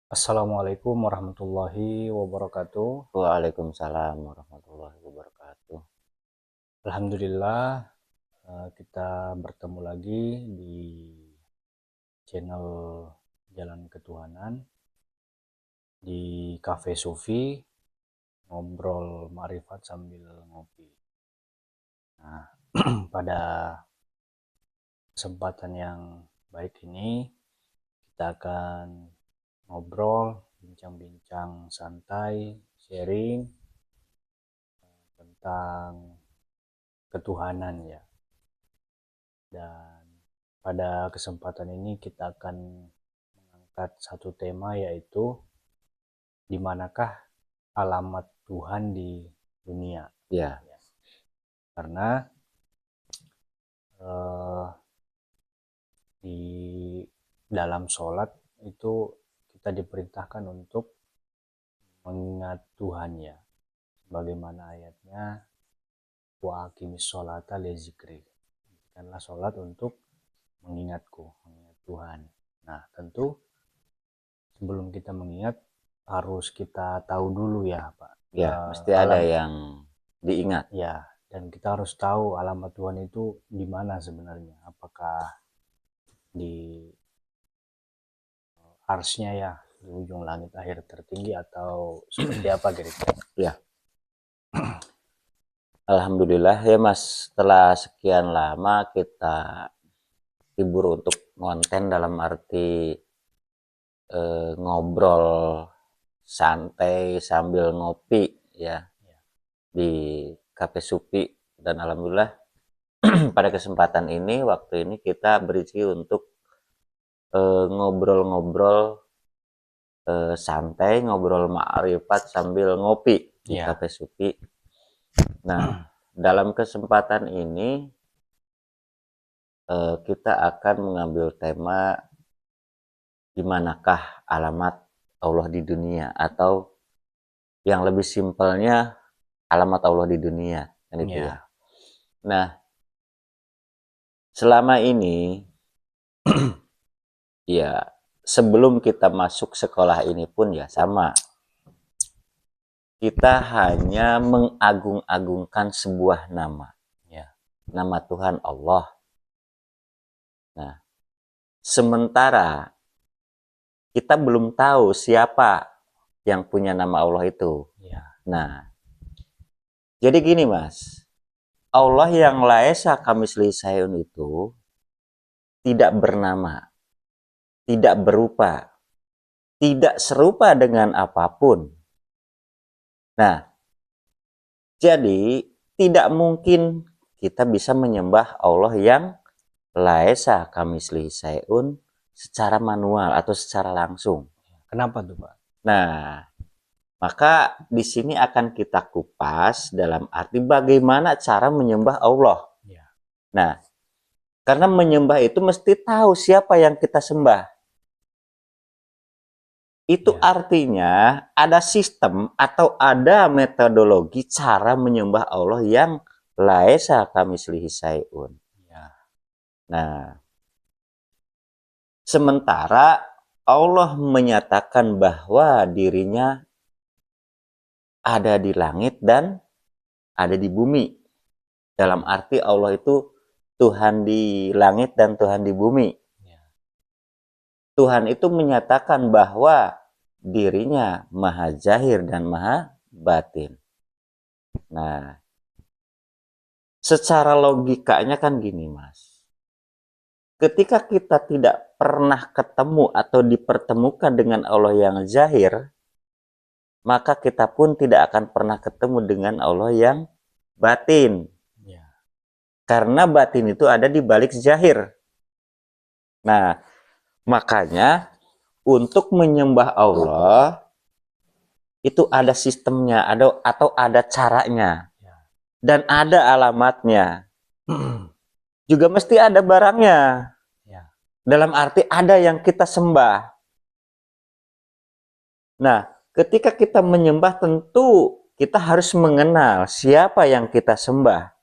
Assalamualaikum warahmatullahi wabarakatuh. Waalaikumsalam warahmatullahi wabarakatuh. Alhamdulillah, kita bertemu lagi di channel Jalan Ketuhanan di Cafe Sufi, ngobrol ma'rifat sambil ngopi. Nah, pada kesempatan yang baik ini kita akan ngobrol, bincang-bincang santai, sharing tentang ketuhanan ya. Dan pada kesempatan ini kita akan mengangkat satu tema, yaitu di manakah alamat Tuhan di dunia. Ya, Karena di dalam sholat itu kita diperintahkan untuk mengingat Tuhan ya. Sebagaimana ayatnya, wa aqimis sholata li zikri. Dirikanlah sholat untuk mengingatku, mengingat Tuhan. Nah, tentu sebelum kita mengingat harus kita tahu dulu ya, Pak. ya, mesti ada yang diingat. Ya, dan kita harus tahu alamat Tuhan itu di mana sebenarnya. Apakah di arsy-nya ya, di ujung langit akhir tertinggi, atau seperti apa kira-kira? Ya. Alhamdulillah ya Mas, setelah sekian lama kita libur untuk konten dalam arti ngobrol santai sambil ngopi ya di Cafe Supi, dan alhamdulillah pada kesempatan ini, waktu ini kita berisi untuk ngobrol-ngobrol santai, ngobrol ma'rifat sambil ngopi di Cafe Supi. Nah, dalam kesempatan ini kita akan mengambil tema di manakah alamat Allah di dunia, atau yang lebih simpelnya alamat Allah di dunia, kan itu ya. Nah, selama ini ya, sebelum kita masuk sekolah ini pun ya sama, kita hanya mengagung-agungkan sebuah nama ya, nama Tuhan Allah. Nah, sementara kita belum tahu siapa yang punya nama Allah itu. Nah, jadi gini Mas, Allah yang laisa kamitslihi syai'un itu tidak bernama, tidak berupa, tidak serupa dengan apapun. Nah, jadi tidak mungkin kita bisa menyembah Allah yang laisa kamitslihi syai'un secara manual atau secara langsung. Kenapa tuh, Pak? Nah, maka di sini akan kita kupas dalam arti bagaimana cara menyembah Allah. Nah, karena menyembah itu mesti tahu siapa yang kita sembah. Itu artinya ada sistem atau ada metodologi cara menyembah Allah yang laisa kamitslihi syai'un. Nah, sementara Allah menyatakan bahwa dirinya ada di langit dan ada di bumi. Dalam arti Allah itu Tuhan di langit dan Tuhan di bumi. Tuhan itu menyatakan bahwa dirinya maha zahir dan maha batin. Nah, secara logikanya kan gini Mas. Ketika kita tidak pernah ketemu atau dipertemukan dengan Allah yang zahir, maka kita pun tidak akan pernah ketemu dengan Allah yang batin. Karena batin itu ada di balik zahir. Nah, makanya untuk menyembah Allah itu ada sistemnya, atau ada caranya, dan ada alamatnya. Juga mesti ada barangnya. Dalam arti ada yang kita sembah. Nah, ketika kita menyembah tentu kita harus mengenal siapa yang kita sembah.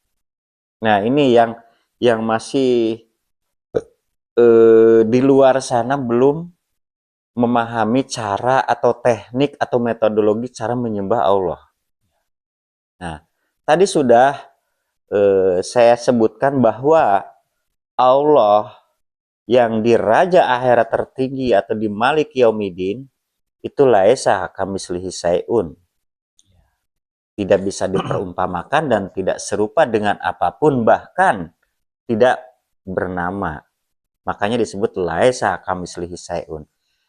Nah, ini yang yang masih di luar sana belum memahami cara atau teknik atau metodologi cara menyembah Allah. Nah, tadi sudah saya sebutkan bahwa Allah yang di Raja Akhirat tertinggi atau di Malik Yaumidin itu laisa kamislihi syai'un. Tidak bisa diperumpamakan dan tidak serupa dengan apapun, bahkan tidak bernama. Makanya disebut laisa kamislihi syai'un.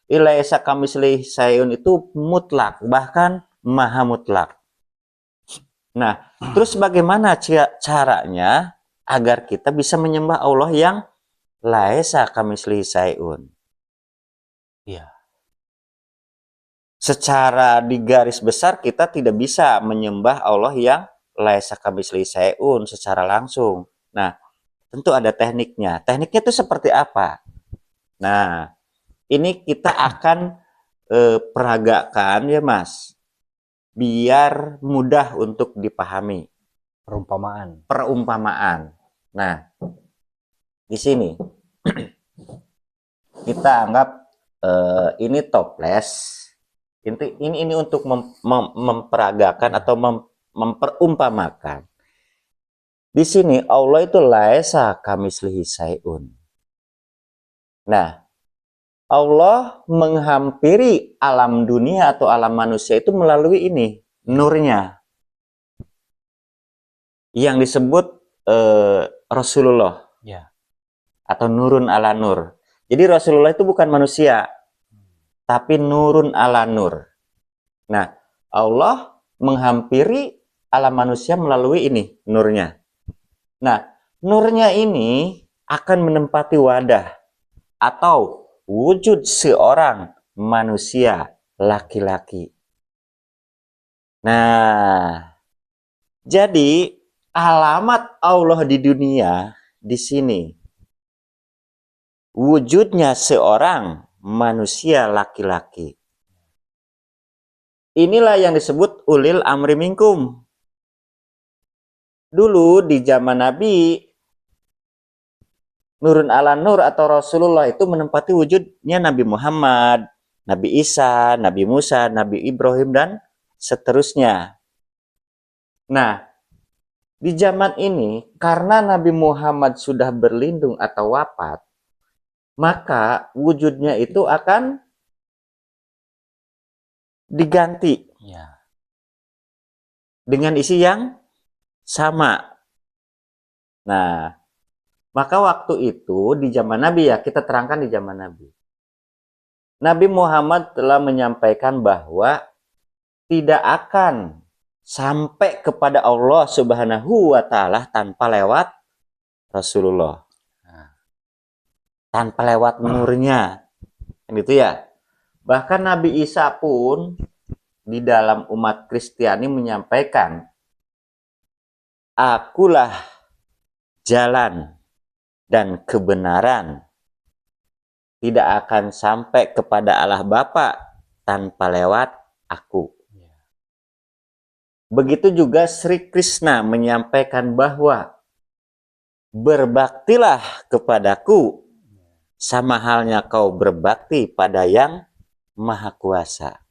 Laisa kamislihi syai'un itu mutlak, bahkan maha mutlak. Nah, terus bagaimana caranya agar kita bisa menyembah Allah yang laisa kamislihi syai'un? Iya. Secara di garis besar kita tidak bisa menyembah Allah yang laisa kamislihi syai'un secara langsung. Nah, tentu ada tekniknya. Tekniknya itu seperti apa? Nah, ini kita akan peragakan ya Mas, biar mudah untuk dipahami. Perumpamaan. Nah, di sini kita anggap ini toples. Ini untuk memperagakan atau memperumpamakan. Di sini Allah itu laisa kamislihi syai'un. Nah, Allah menghampiri alam dunia atau alam manusia itu melalui ini, nurnya. Yang disebut Rasulullah. Ya. Atau nurun ala nur. Jadi Rasulullah itu bukan manusia, tapi nurun ala nur. Nah, Allah menghampiri alam manusia melalui ini, nurnya. Nah, nurnya ini akan menempati wadah atau wujud seorang manusia laki-laki. Nah, jadi alamat Allah di dunia di sini. Wujudnya seorang manusia laki-laki. Inilah yang disebut ulil amri minkum. Dulu di zaman Nabi, nurun ala nur atau Rasulullah itu menempati wujudnya Nabi Muhammad, Nabi Isa, Nabi Musa, Nabi Ibrahim, dan seterusnya. Nah, di zaman ini, karena Nabi Muhammad sudah berlindung atau wafat, maka wujudnya itu akan diganti Ya. dengan isi yang sama. Nah, maka waktu itu di zaman Nabi, ya kita terangkan di zaman Nabi. Nabi Muhammad telah menyampaikan bahwa tidak akan sampai kepada Allah Subhanahu wa Ta'ala tanpa lewat Rasulullah. Tanpa lewat nurnya. Gitu ya. Bahkan Nabi Isa pun di dalam umat Kristiani menyampaikan, akulah jalan dan kebenaran, tidak akan sampai kepada Allah Bapa tanpa lewat aku. Begitu juga Sri Krishna menyampaikan bahwa berbaktilah kepadaku sama halnya kau berbakti pada yang Maha Kuasa.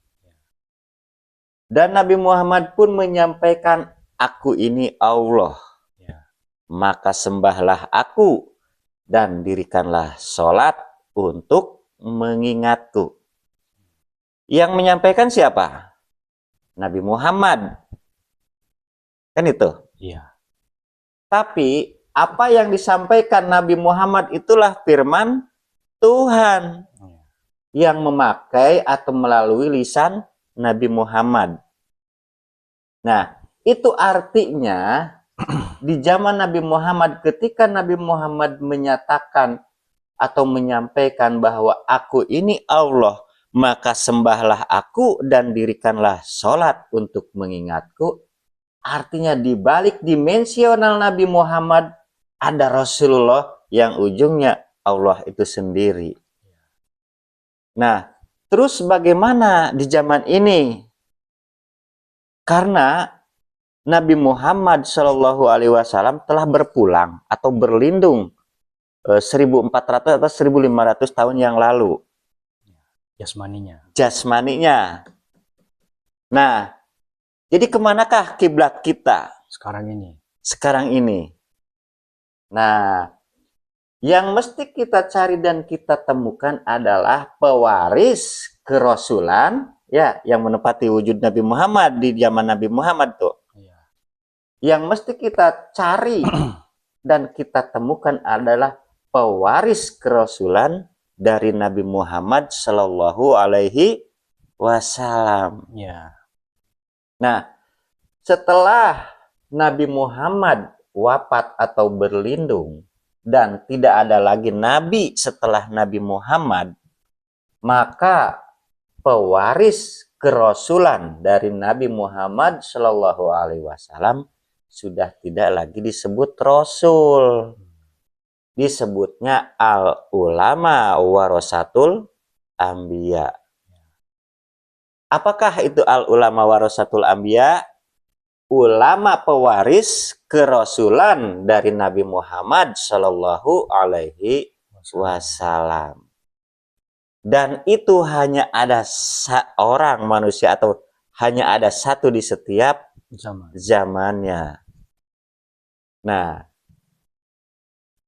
Dan Nabi Muhammad pun menyampaikan, aku ini Allah. Maka sembahlah aku dan dirikanlah sholat untuk mengingatku. Yang menyampaikan siapa? Nabi Muhammad. Kan itu? Iya. Tapi apa yang disampaikan Nabi Muhammad itulah firman Tuhan yang memakai atau melalui lisan Nabi Muhammad. Nah, itu artinya di zaman Nabi Muhammad, ketika Nabi Muhammad menyatakan atau menyampaikan bahwa aku ini Allah, maka sembahlah aku dan dirikanlah sholat untuk mengingatku. Artinya di balik dimensional Nabi Muhammad ada Rasulullah yang ujungnya Allah itu sendiri. Nah, terus bagaimana di zaman ini? Karena Nabi Muhammad Shallallahu Alaihi Wasallam telah berpulang atau berlindung 1400 atau 1500 tahun yang lalu. Jasmaninya. Nah, jadi kemanakah kiblat kita sekarang ini? Nah, yang mesti kita cari dan kita temukan adalah pewaris kerasulan, ya, yang menepati wujud Nabi Muhammad di zaman Nabi Muhammad tuh. Yang mesti kita cari dan kita temukan adalah pewaris kerasulan dari Nabi Muhammad Shallallahu Alaihi Wasallam. Nah, setelah Nabi Muhammad wafat atau berlindung dan tidak ada lagi nabi setelah Nabi Muhammad, maka pewaris kerasulan dari Nabi Muhammad Shallallahu Alaihi Wasallam sudah tidak lagi disebut rasul, disebutnya al ulama warasatul anbiya. Apakah itu al ulama warasatul anbiya? Ulama pewaris kerasulan dari Nabi Muhammad Shallallahu Alaihi Wasallam. Dan itu hanya ada seorang manusia atau hanya ada satu di setiap zamannya. Nah,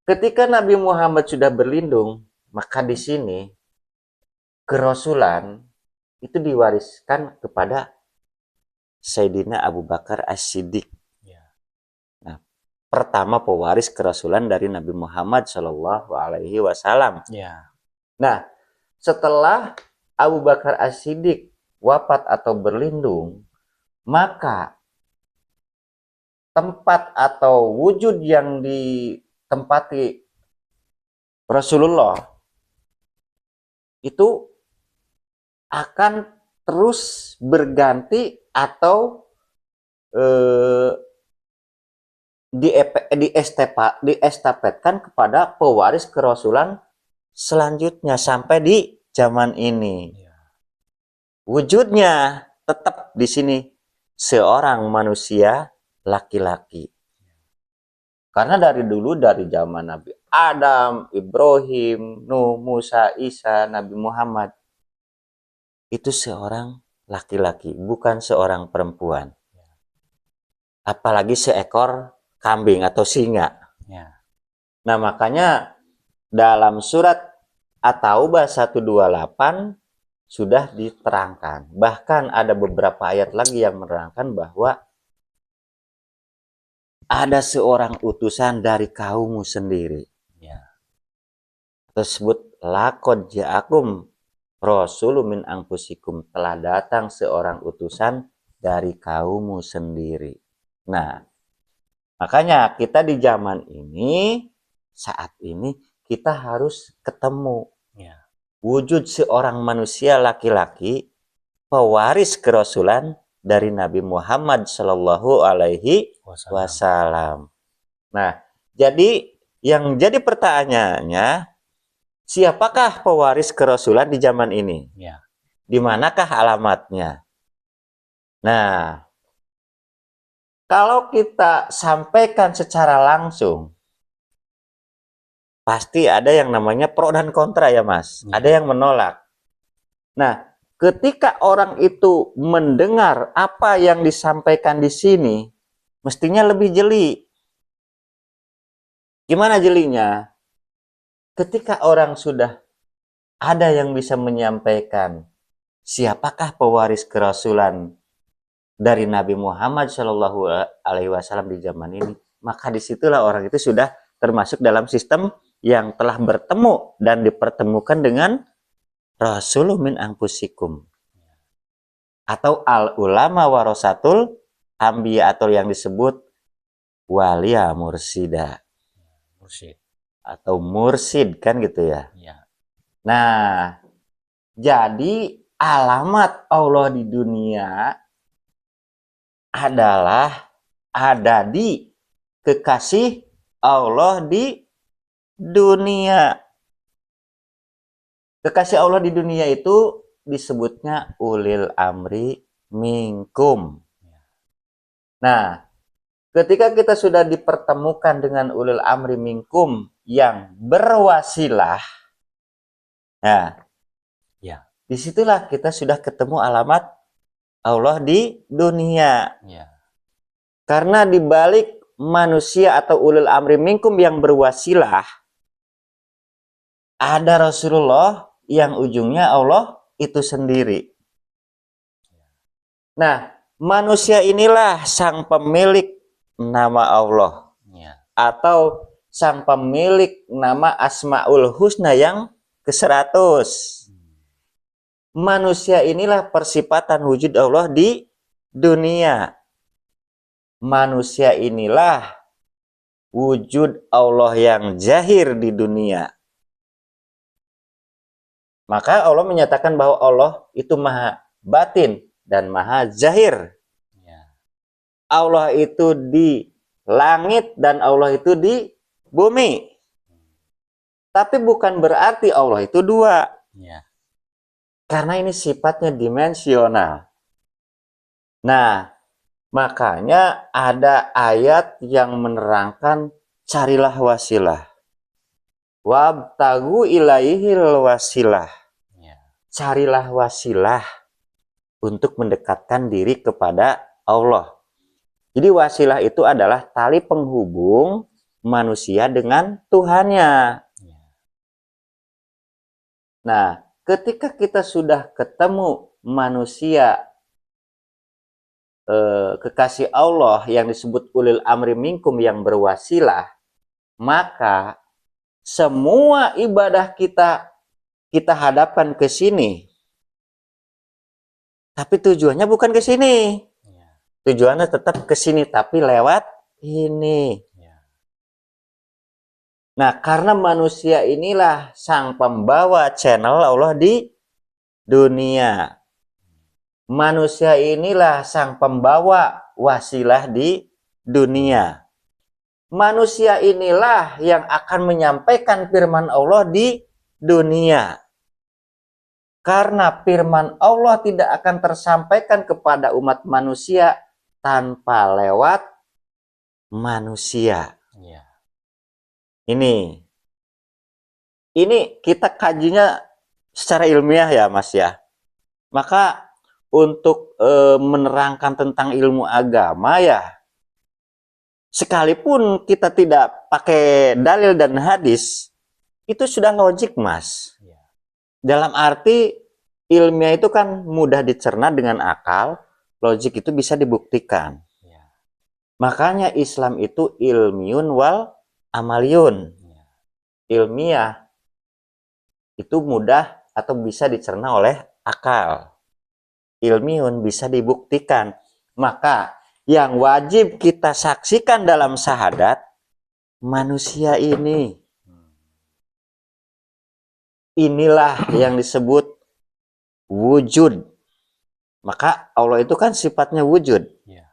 ketika Nabi Muhammad sudah berlindung, maka di sini kerasulan itu diwariskan kepada Sayyidina Abu Bakar As-Siddiq. Nah, pertama pewaris kerasulan dari Nabi Muhammad Shallallahu Alaihi Wasallam. Nah, setelah Abu Bakar As-Siddiq wafat atau berlindung, maka tempat atau wujud yang ditempati Rasulullah itu akan terus berganti atau diestafetkan kepada pewaris kerasulan selanjutnya sampai di zaman ini. Wujudnya tetap di sini seorang manusia laki-laki. Karena dari dulu, dari zaman Nabi Adam, Ibrahim, Nuh, Musa, Isa, Nabi Muhammad, itu seorang laki-laki, bukan seorang perempuan. Apalagi seekor kambing atau singa. Nah, makanya dalam surat At-Taubah 128 sudah diterangkan. Bahkan ada beberapa ayat lagi yang menerangkan bahwa ada seorang utusan dari kaummu sendiri. Tersebut laqad ja'akum rasulun min anfusikum, telah datang seorang utusan dari kaummu sendiri. Nah, makanya kita di zaman ini, saat ini kita harus ketemu wujud seorang manusia laki-laki pewaris kerasulan dari Nabi Muhammad Shallallahu Alaihi Wasallam. Nah, jadi yang jadi pertanyaannya, siapakah pewaris kerasulan di zaman ini? Di manakah alamatnya? Nah, kalau kita sampaikan secara langsung, pasti ada yang namanya pro dan kontra ya Mas. Ada yang menolak. Nah, ketika orang itu mendengar apa yang disampaikan di sini, mestinya lebih jeli. Gimana jelinya? Ketika orang sudah ada yang bisa menyampaikan siapakah pewaris kerasulan dari Nabi Muhammad Shallallahu Alaihi Wasallam di zaman ini, maka disitulah orang itu sudah termasuk dalam sistem yang telah bertemu dan dipertemukan dengan Rasulun min anfusikum atau al ulama warasatul anbiya atau yang disebut walia mursida atau mursid kan gitu ya. Nah, jadi alamat Allah di dunia adalah ada di kekasih Allah di dunia. Kekasih Allah di dunia itu disebutnya ulil amri minkum. Nah, Ketika kita sudah dipertemukan dengan ulil amri minkum yang berwasilah, nah, Ya. disitulah kita sudah ketemu alamat Allah di dunia. Ya. Karena di balik manusia atau ulil amri minkum yang berwasilah, ada Rasulullah yang ujungnya Allah itu sendiri. Nah, manusia inilah sang pemilik nama Allah. Ya. Atau sang pemilik nama Asmaul Husna yang ke-100. Manusia inilah persifatan wujud Allah di dunia. Manusia inilah wujud Allah yang zahir di dunia. Maka Allah menyatakan bahwa Allah itu maha batin dan maha zahir. Ya. Allah itu di langit dan Allah itu di bumi. Tapi bukan berarti Allah itu dua. Ya. Karena ini sifatnya dimensional. Nah, makanya ada ayat yang menerangkan carilah wasilah. Wabtagu ilaihil wasilah. Ya. Carilah wasilah untuk mendekatkan diri kepada Allah. Jadi wasilah itu adalah tali penghubung manusia dengan Tuhannya. Ya. Nah, ketika kita sudah ketemu manusia kekasih Allah yang disebut ulil amri minkum yang berwasilah, maka semua ibadah kita hadapkan ke sini. Tapi tujuannya bukan ke sini. Ya. Tujuannya tetap ke sini tapi lewat ini. Ya. Nah, karena manusia inilah sang pembawa channel Allah di dunia. Manusia inilah sang pembawa wasilah di dunia. Manusia inilah yang akan menyampaikan firman Allah di dunia. Karena firman Allah tidak akan tersampaikan kepada umat manusia tanpa lewat manusia. Ya. Ini kita kajinya secara ilmiah ya Mas ya. Maka untuk menerangkan tentang ilmu agama ya, sekalipun kita tidak pakai dalil dan hadis, itu sudah logik Mas. Ya. Dalam arti ilmiah itu kan mudah dicerna dengan akal, logik itu bisa dibuktikan. Ya. Makanya Islam itu ilmiun wal amaliyun. Ya. Ilmiah itu mudah atau bisa dicerna oleh akal. Ilmiun bisa dibuktikan. Maka yang wajib kita saksikan dalam syahadat, manusia ini. Inilah yang disebut wujud. Maka Allah itu kan sifatnya wujud. Ya.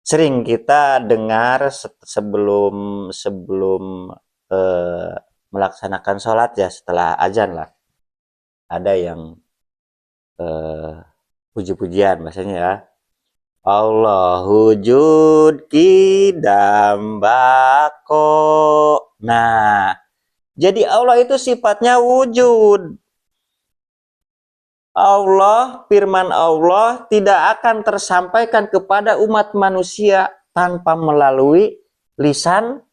Sering kita dengar sebelum melaksanakan sholat ya, setelah azan lah, ada yang puji-pujian bahasanya ya, Allah wujud kidam bako. Nah, jadi Allah itu sifatnya wujud. Allah, firman Allah tidak akan tersampaikan kepada umat manusia tanpa melalui lisan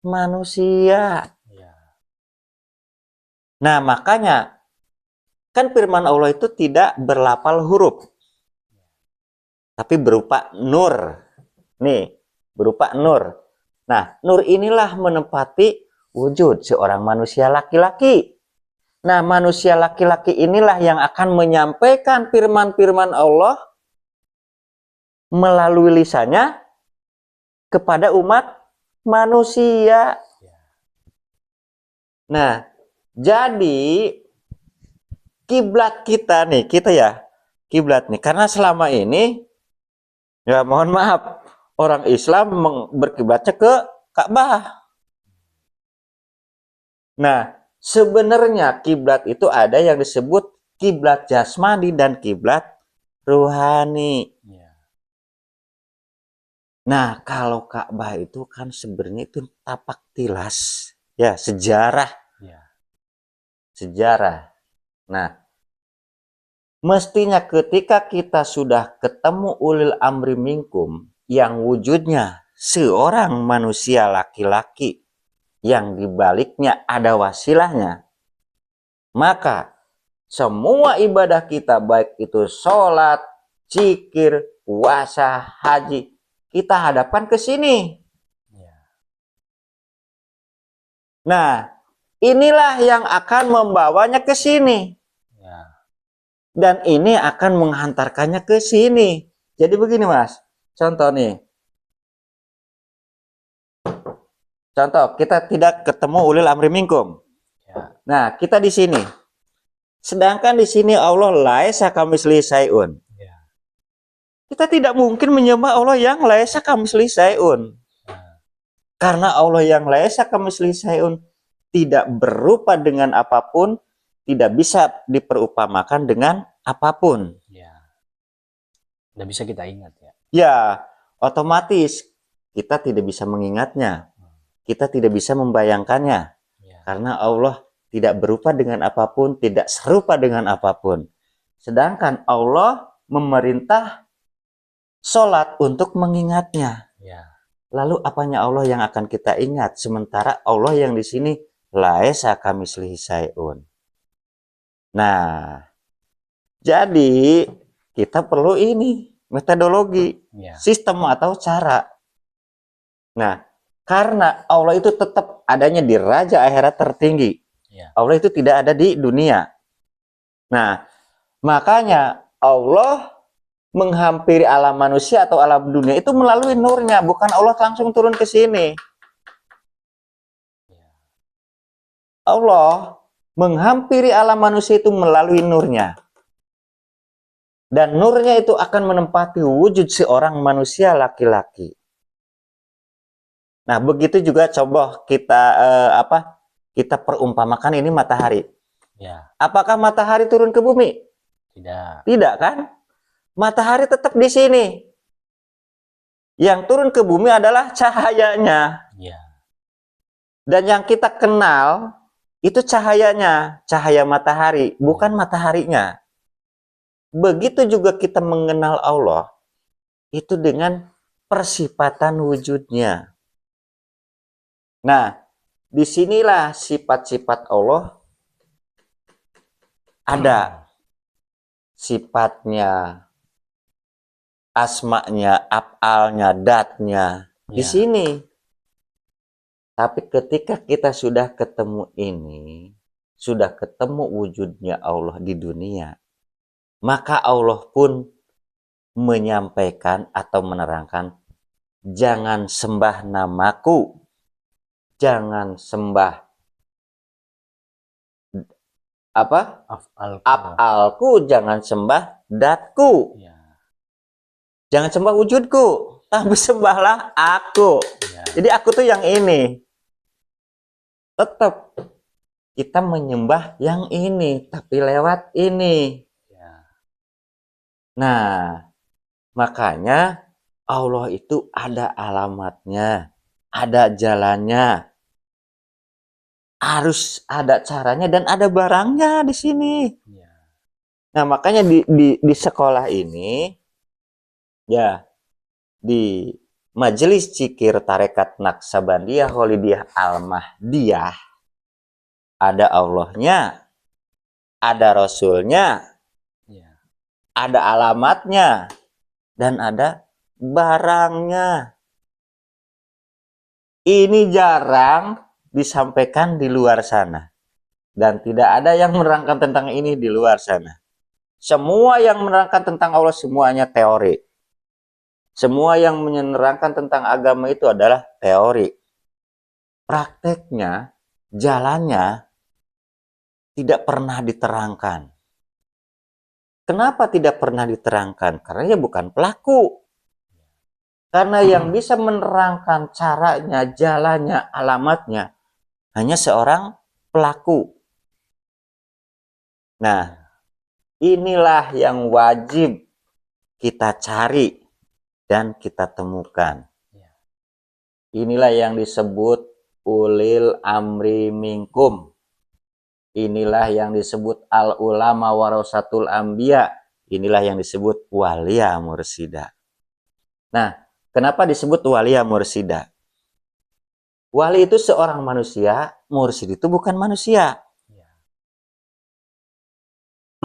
manusia. Ya. Nah, makanya kan firman Allah itu tidak berlapal huruf, tapi berupa nur. Nih, berupa nur. Nah, nur inilah menempati wujud seorang manusia laki-laki. Nah, manusia laki-laki inilah yang akan menyampaikan firman-firman Allah melalui lisannya kepada umat manusia. Nah, jadi kiblat kita nih, kiblat nih, karena selama ini ya mohon maaf, orang Islam berkiblatnya ke Ka'bah. Nah, sebenarnya kiblat itu ada yang disebut kiblat jasmani dan kiblat ruhani. Ya. Nah, kalau Ka'bah itu kan sebenarnya itu tapak tilas, ya sejarah, Ya. sejarah. Nah, mestinya ketika kita sudah ketemu ulil amri minkum yang wujudnya seorang manusia laki-laki yang dibaliknya ada wasilahnya, maka semua ibadah kita baik itu sholat, zikir, puasa, haji, kita hadapkan ke sini. Ya. Nah, inilah yang akan membawanya ke sini. Ya. Dan ini akan menghantarkannya ke sini. Jadi begini Mas, contoh nih. Contoh, kita tidak ketemu ulil amri minkum. Ya. Nah, kita di sini. Sedangkan di sini Allah laisa kamislihi syai'un. Ya. Kita tidak mungkin menyembah Allah yang laisa kamislihi syai'un. Ya. Karena Allah yang laisa kamislihi syai'un tidak berupa dengan apapun, tidak bisa diperupamakan dengan apapun. Ya. Nggak bisa kita ingat ya. Ya, otomatis kita tidak bisa mengingatnya. Kita tidak bisa membayangkannya. Ya. Karena Allah tidak berupa dengan apapun, tidak serupa dengan apapun. Sedangkan Allah memerintah sholat untuk mengingatnya. Ya. Lalu apanya Allah yang akan kita ingat? Sementara Allah yang di sini laisa kamislihi syai'un. Nah, jadi kita perlu ini metodologi, Ya. sistem atau cara. Nah, karena Allah itu tetap adanya di raja akhirat tertinggi. Ya. Allah itu tidak ada di dunia. Nah, makanya Allah menghampiri alam manusia atau alam dunia itu melalui nurnya, bukan Allah langsung turun ke sini. Ya. Allah menghampiri alam manusia itu melalui nurnya. Dan nurnya itu akan menempati wujud seorang manusia laki-laki. Nah, begitu juga coba kita kita perumpamakan ini matahari. Ya. Apakah matahari turun ke bumi? Tidak. Tidak kan? Matahari tetap di sini. Yang turun ke bumi adalah cahayanya. Ya. Dan yang kita kenal itu cahayanya, cahaya matahari, bukan mataharinya. Begitu juga kita mengenal Allah itu dengan persifatan wujudnya. Nah, disinilah sifat-sifat Allah ada. Sifatnya, asma'nya, af'alnya, datnya. Di Ya. sini. Tapi ketika kita sudah ketemu ini, sudah ketemu wujudnya Allah di dunia, maka Allah pun menyampaikan atau menerangkan, jangan sembah namaku, jangan sembah apa? Af'al. Af'alku, jangan sembah datku, Ya. jangan sembah wujudku, tapi sembahlah aku. Ya. Jadi aku tuh yang ini. Tetap kita menyembah yang ini, tapi lewat ini. Ya. Nah, makanya Allah itu ada alamatnya, ada jalannya, harus ada caranya dan ada barangnya di sini. Ya. Nah, makanya di sekolah ini, ya, di Majelis Zikir Tarekat Naksabandiyah Kholidiyah Al-Mahdiyah, ada Allahnya, ada Rasulnya, Ya. ada alamatnya, dan ada barangnya. Ini jarang disampaikan di luar sana. Dan tidak ada yang menerangkan tentang ini di luar sana. Semua yang menerangkan tentang Allah semuanya teori. Semua yang menerangkan tentang agama itu adalah teori. Prakteknya, jalannya tidak pernah diterangkan. Kenapa tidak pernah diterangkan? Karena dia bukan pelaku. Karena yang bisa menerangkan caranya, jalannya, alamatnya hanya seorang pelaku. Nah, inilah yang wajib kita cari dan kita temukan. Inilah yang disebut ulil amri minkum. Inilah yang disebut al ulama warasatul anbiya. Inilah yang disebut walia mursida. Nah, kenapa disebut walia mursida? Wali itu seorang manusia, mursid itu bukan manusia. Ya.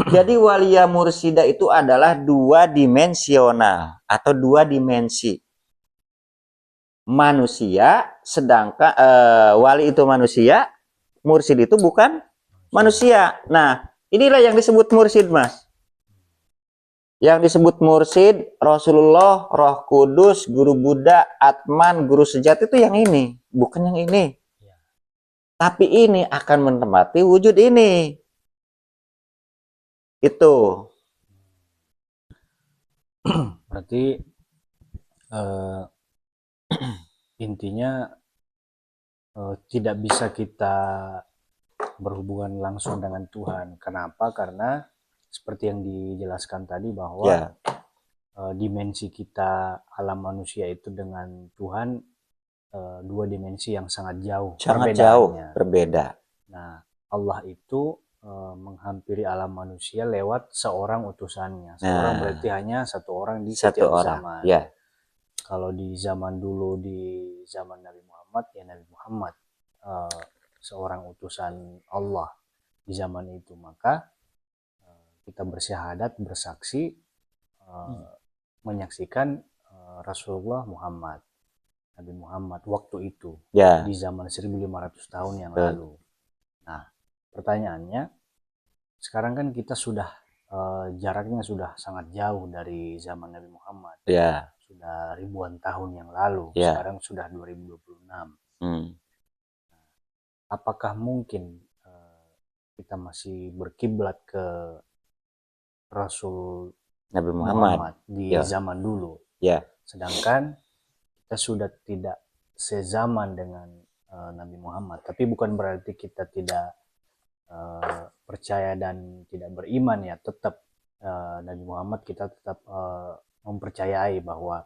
Jadi walia mursida itu adalah dua dimensional atau dua dimensi. Manusia, sedangkan wali itu manusia, mursid itu bukan manusia. Nah, inilah yang disebut mursid, Mas. Yang disebut mursid, Rasulullah, Roh Kudus, Guru Buddha, Atman, Guru Sejati itu yang ini, bukan yang ini. Ya. Tapi ini akan menempati wujud ini. Itu. Berarti intinya tidak bisa kita berhubungan langsung dengan Tuhan. Kenapa? Karena seperti yang dijelaskan tadi bahwa Ya, dimensi kita alam manusia itu dengan Tuhan dua dimensi yang sangat jauh sangat jauh perbedaannya. berbeda. Nah, Allah itu menghampiri alam manusia lewat seorang utusannya. Seorang Nah, berarti hanya satu orang di satu setiap orang. zaman. Ya, Kalau di zaman dulu, di zaman Nabi Muhammad, ya Nabi Muhammad seorang utusan Allah di zaman itu. Maka kita bersyahadat, bersaksi, menyaksikan Rasulullah Muhammad, Nabi Muhammad waktu itu, ya. di zaman 1500 tahun yang Betul. lalu. Nah, pertanyaannya, sekarang kan kita sudah jaraknya sudah sangat jauh dari zaman Nabi Muhammad. Ya, Sudah ribuan tahun yang lalu. Ya. Sekarang sudah 2026. hmm. Apakah mungkin kita masih berkiblat ke Rasul Nabi Muhammad. Muhammad di Ya. zaman dulu? Ya, Sedangkan kita sudah tidak sezaman dengan Nabi Muhammad. Tapi bukan berarti kita tidak percaya dan tidak beriman, ya. Tetap Nabi Muhammad kita tetap mempercayai bahwa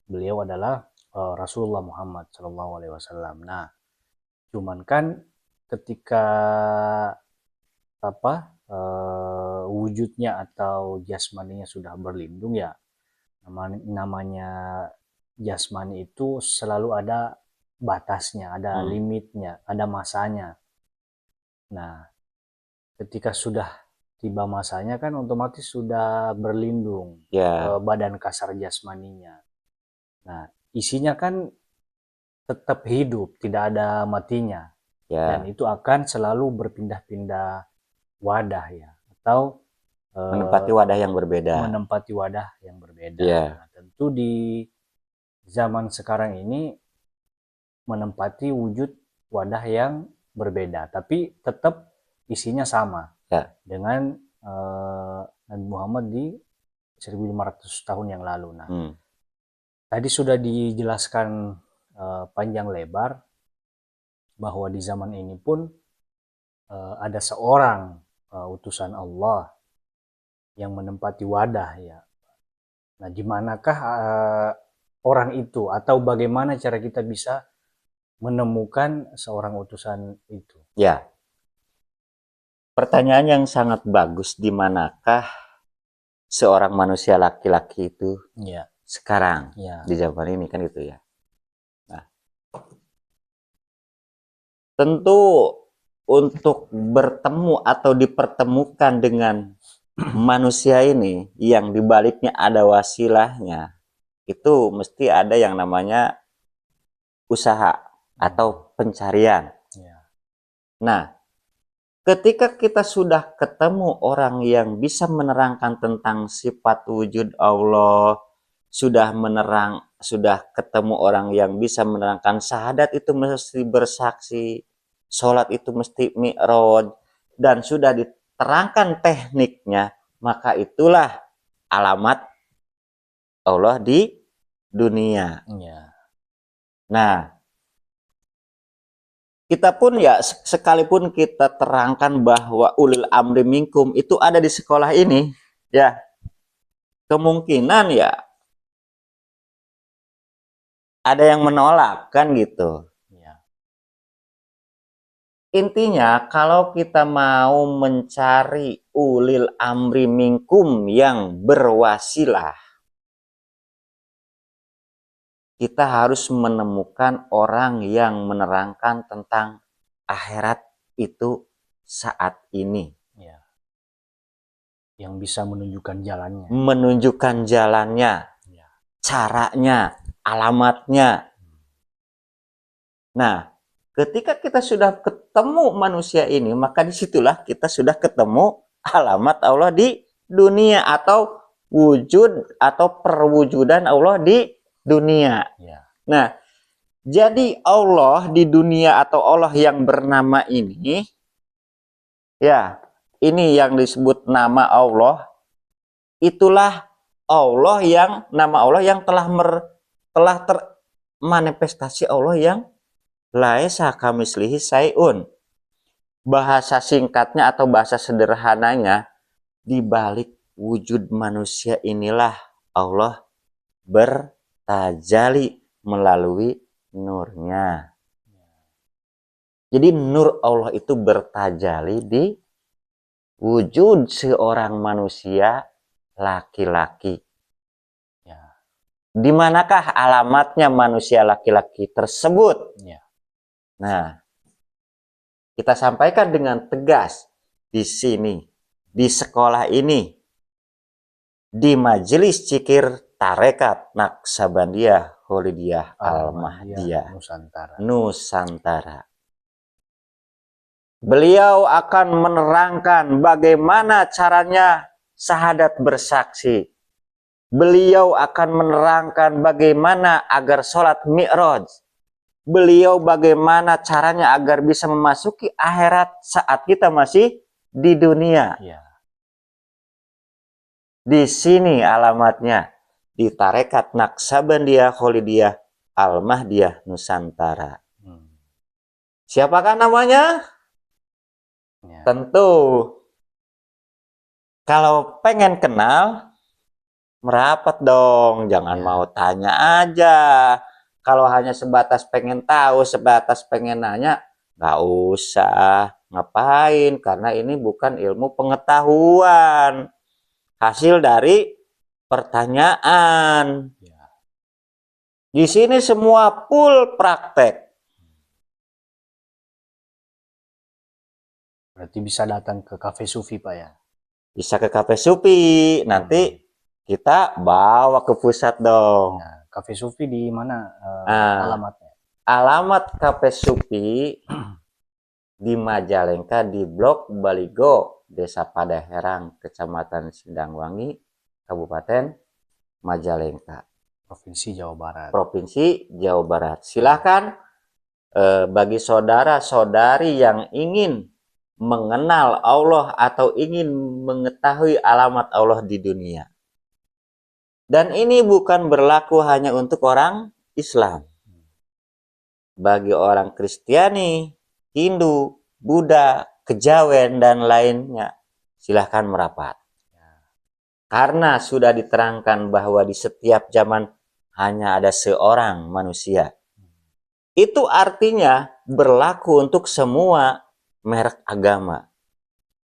beliau adalah Rasulullah Muhammad Shallallahu Alaihi Wasallam. Nah, cuman kan ketika wujudnya atau jasmaninya sudah berlindung, ya, namanya jasmani itu selalu ada batasnya, ada limitnya, ada masanya. Nah, ketika sudah tiba masanya kan otomatis sudah berlindung ya, badan kasar jasmaninya. Nah, isinya kan tetap hidup, tidak ada matinya. Dan ya. itu akan selalu berpindah-pindah wadah, ya, atau Menempati wadah yang berbeda. menempati wadah yang berbeda. Ya. Nah, tentu di zaman sekarang ini menempati wujud wadah yang berbeda, tapi tetap isinya sama, Ya. dengan Nabi Muhammad di 1500 tahun yang lalu. Nah, tadi sudah dijelaskan panjang lebar bahwa di zaman ini pun ada seorang utusan Allah yang menempati wadah, ya. Nah, di manakah orang itu, atau bagaimana cara kita bisa menemukan seorang utusan itu? Ya. Pertanyaan yang sangat bagus, di manakah seorang manusia laki-laki itu Ya. sekarang, Ya. di zaman ini, kan itu ya. Nah, tentu untuk bertemu atau dipertemukan dengan manusia ini yang dibaliknya ada wasilahnya, itu mesti ada yang namanya usaha atau pencarian. Ya. Nah, ketika kita sudah ketemu orang yang bisa menerangkan tentang sifat wujud Allah, sudah ketemu orang yang bisa menerangkan syahadat itu mesti bersaksi, sholat itu mesti mi'raj, dan sudah diterangkan tekniknya, maka itulah alamat Allah di dunia. Ya. Nah, kita pun ya, sekalipun kita terangkan bahwa ulil amri minkum itu ada di sekolah ini, ya, kemungkinan ya ada yang menolak kan gitu. Ya. Intinya kalau kita mau mencari ulil amri minkum yang berwasilah, kita harus menemukan orang yang menerangkan tentang akhirat itu saat ini. Ya. Yang bisa menunjukkan jalannya. Menunjukkan jalannya, Ya. caranya, alamatnya. Nah, ketika kita sudah ketemu manusia ini, maka disitulah kita sudah ketemu alamat Allah di dunia atau wujud atau perwujudan Allah di dunia. Ya. Nah, jadi Allah di dunia atau Allah yang bernama ini, ya, ini yang disebut nama Allah, itulah Allah yang nama Allah yang telah termanifestasi Allah yang laisa kamislihi sayun. Bahasa singkatnya atau bahasa sederhananya, di balik wujud manusia inilah Allah bertajali melalui nurnya. Jadi nur Allah itu bertajali di wujud seorang manusia laki-laki. Ya. Di manakah alamatnya manusia laki-laki tersebut? Ya. Nah, kita sampaikan dengan tegas di sini, di sekolah ini, di Majelis Cikir Tarekat Naksabandiyah Kholidiyah Al-Mahdiyah Nusantara. Nusantara. Beliau akan menerangkan bagaimana caranya syahadat bersaksi. Beliau akan menerangkan bagaimana agar sholat mi'raj. Beliau bagaimana caranya agar bisa memasuki akhirat saat kita masih di dunia. Ya. Di sini alamatnya, di Tarekat Naksabandiyah Kholidiyah Al-Mahdiyah Nusantara. Siapakah namanya? Ya. Tentu, kalau pengen kenal, merapat dong. Jangan Ya. mau tanya aja. Kalau hanya sebatas pengen tahu, sebatas pengen nanya, nggak usah. Ngapain? Karena ini bukan ilmu pengetahuan. Hasil dari pertanyaan. Ya. Di sini semua full praktek. Berarti bisa datang ke Cafe Sufi, Pak, ya? Bisa ke Cafe Supi. Nanti kita bawa ke pusat dong. Nah, Cafe Sufi di mana alamatnya? Alamat Cafe Supi di Majalengka di Blok Baligo, Desa Padaherang, Kecamatan Sindangwangi, Kabupaten Majalengka, Provinsi Jawa Barat. Provinsi Jawa Barat. Silakan bagi saudara-saudari yang ingin mengenal Allah atau ingin mengetahui alamat Allah di dunia. Dan ini bukan berlaku hanya untuk orang Islam. Bagi orang Kristiani, Hindu, Buddha, Kejawen, dan lainnya, silahkan merapat. Karena sudah diterangkan bahwa di setiap zaman hanya ada seorang manusia. Itu artinya berlaku untuk semua merek agama.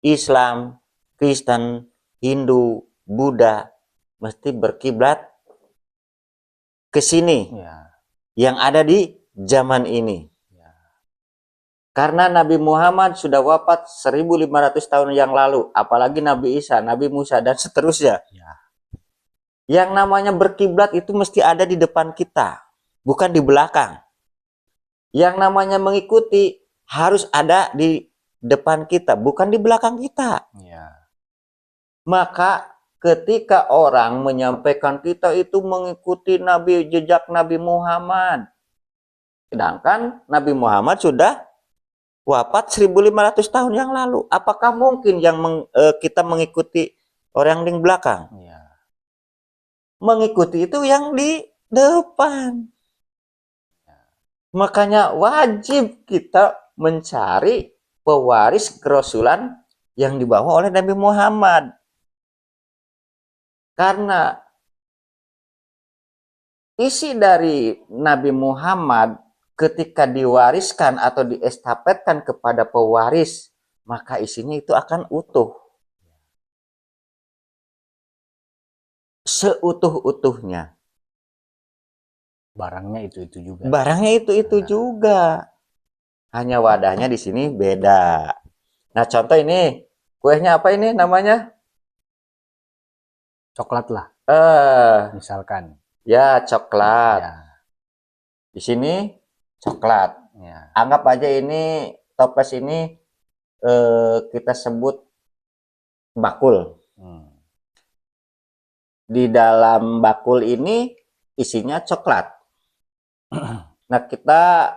Islam, Kristen, Hindu, Buddha, mesti berkiblat ke sini. Ya. Yang ada di zaman ini. Karena Nabi Muhammad sudah wafat 1500 tahun yang lalu. Apalagi Nabi Isa, Nabi Musa, dan seterusnya. Ya. Yang namanya berkiblat itu mesti ada di depan kita. Bukan di belakang. Yang namanya mengikuti harus ada di depan kita. Bukan di belakang kita. Ya. Maka ketika orang menyampaikan kita itu mengikuti jejak Nabi Muhammad. Sedangkan Nabi Muhammad sudah wafat 1500 tahun yang lalu. Apakah mungkin kita mengikuti orang di belakang? Ya. Mengikuti itu yang di depan. Makanya wajib kita mencari pewaris kerasulan yang dibawa oleh Nabi Muhammad. Karena isi dari Nabi Muhammad ketika diwariskan atau diestafetkan kepada pewaris, maka isinya itu akan utuh. Seutuh-utuhnya. Barangnya itu juga. Barangnya itu juga. Hanya wadahnya di sini beda. Nah, contoh ini, kuenya apa ini namanya? Coklat lah, misalkan. Ya, coklat. Ya, Di sini coklat. ya. Anggap aja ini toples ini kita sebut bakul. Di dalam bakul ini isinya coklat. Nah, kita